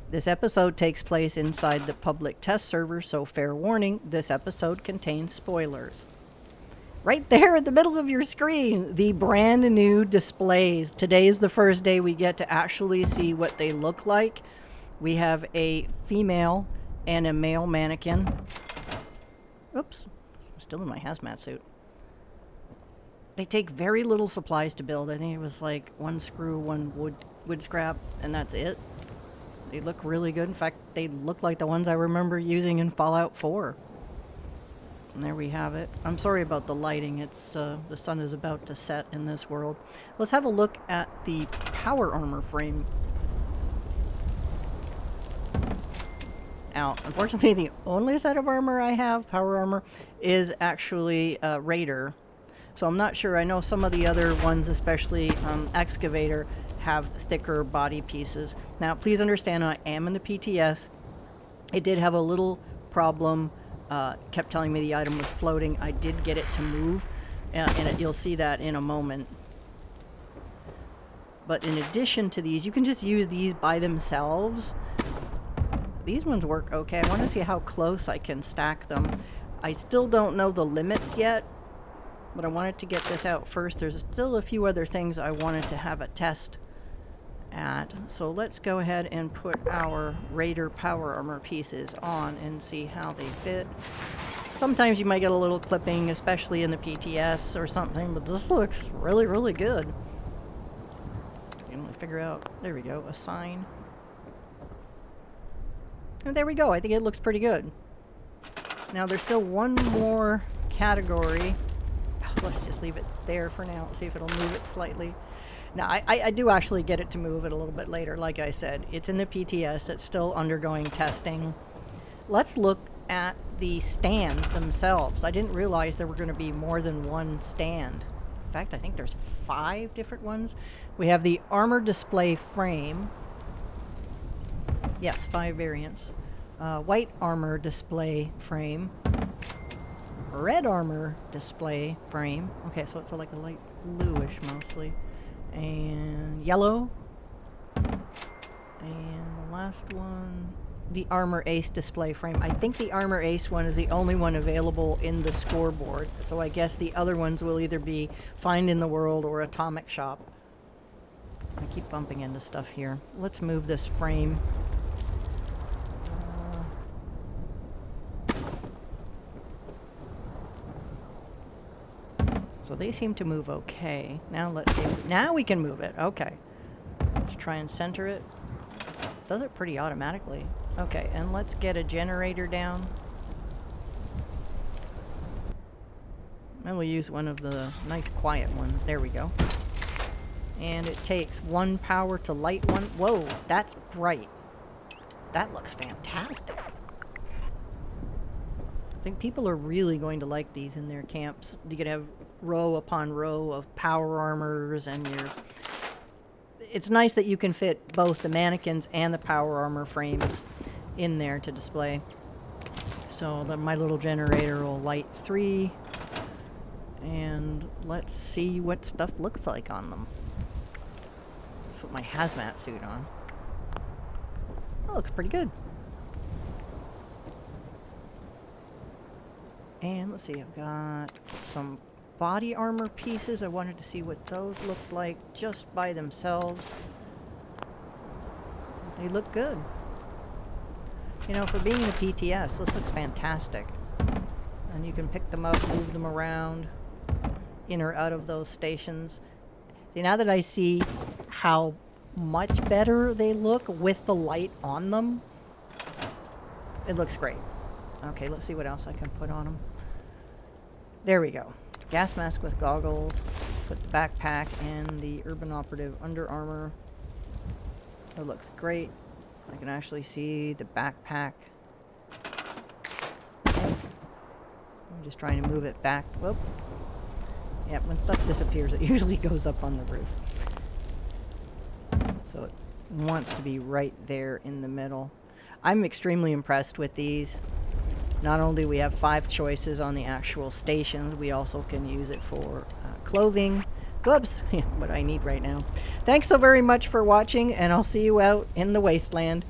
This episode takes place inside the public test server, so fair warning, this episode contains spoilers. Right there in the middle of your screen, the brand new displays. Today is the first day we get to actually see what they look like. We have a female and a male mannequin. Oops, I'm still in my hazmat suit. They take very little supplies to build. I think it was like one screw, one wood scrap, and that's it. They look really good. In fact, they look like the ones I remember using in Fallout 4. And there we have it. I'm sorry about the lighting. It's the sun is about to set in this world. Let's have a look at the power armor frame. Now, unfortunately, the only set of armor I have, power armor, is actually Raider. So I'm not sure. I know some of the other ones, especially Excavator, have thicker body pieces. Now, please understand, I am in the PTS. It did have a little problem. Kept telling me the item was floating. I did get it to move, and you'll see that in a moment. But in addition to these, you can just use these by themselves. These ones work okay. I want to see how close I can stack them. I still don't know the limits yet, but I wanted to get this out first. There's still a few other things I wanted to have a test at. So let's go ahead and put our Raider power armor pieces on and see how they fit. Sometimes you might get a little clipping, especially in the PTS or something, but this looks really, really good. I'm gonna figure out, there we go, assign. And there we go, I think it looks pretty good. Now there's still one more category. Let's just leave it there for now, see if it'll move it slightly. Now, I do actually get it to move it a little bit later, like I said. It's in the PTS, it's still undergoing testing. Let's look at the stands themselves. I didn't realize there were going to be more than one stand. In fact, I think there's 5 different ones. We have the armor display frame. Yes, 5 variants. White armor display frame. Red armor display frame. Okay, so it's like a light bluish mostly. And yellow. And the last one, the Armor Ace display frame. I think the Armor Ace one is the only one available in the scoreboard. So I guess the other ones will either be Find in the World or Atomic Shop. I keep bumping into stuff here. Let's move this frame. So they seem to move okay. Now let's see. Now we can move it. Okay. Let's try and center it. Does it pretty automatically. Okay, and let's get a generator down. And we'll use one of the nice quiet ones. There we go. And it takes 1 power to light one. Whoa, that's bright. That looks fantastic. I think people are really going to like these in their camps. You could have row upon row of power armors, and it's nice that you can fit both the mannequins and the power armor frames in there to display. So my little generator will light 3, and let's see what stuff looks like on them. Let's put my hazmat suit on. That looks pretty good. And let's see, I've got some body armor pieces. I wanted to see what those looked like just by themselves. They look good. You know, for being in a PTS, this looks fantastic. And you can pick them up, move them around, in or out of those stations. See, now that I see how much better they look with the light on them, it looks great. Okay, let's see what else I can put on them. There we go. Gas mask with goggles. Put the backpack and the Urban Operative Under Armor. It looks great. I can actually see the backpack. I'm just trying to move it back. Whoop. Yeah, when stuff disappears, it usually goes up on the roof. So it wants to be right there in the middle. I'm extremely impressed with these. Not only do we have 5 choices on the actual stations, we also can use it for clothing. Whoops, what I need right now. Thanks so very much for watching, and I'll see you out in the wasteland.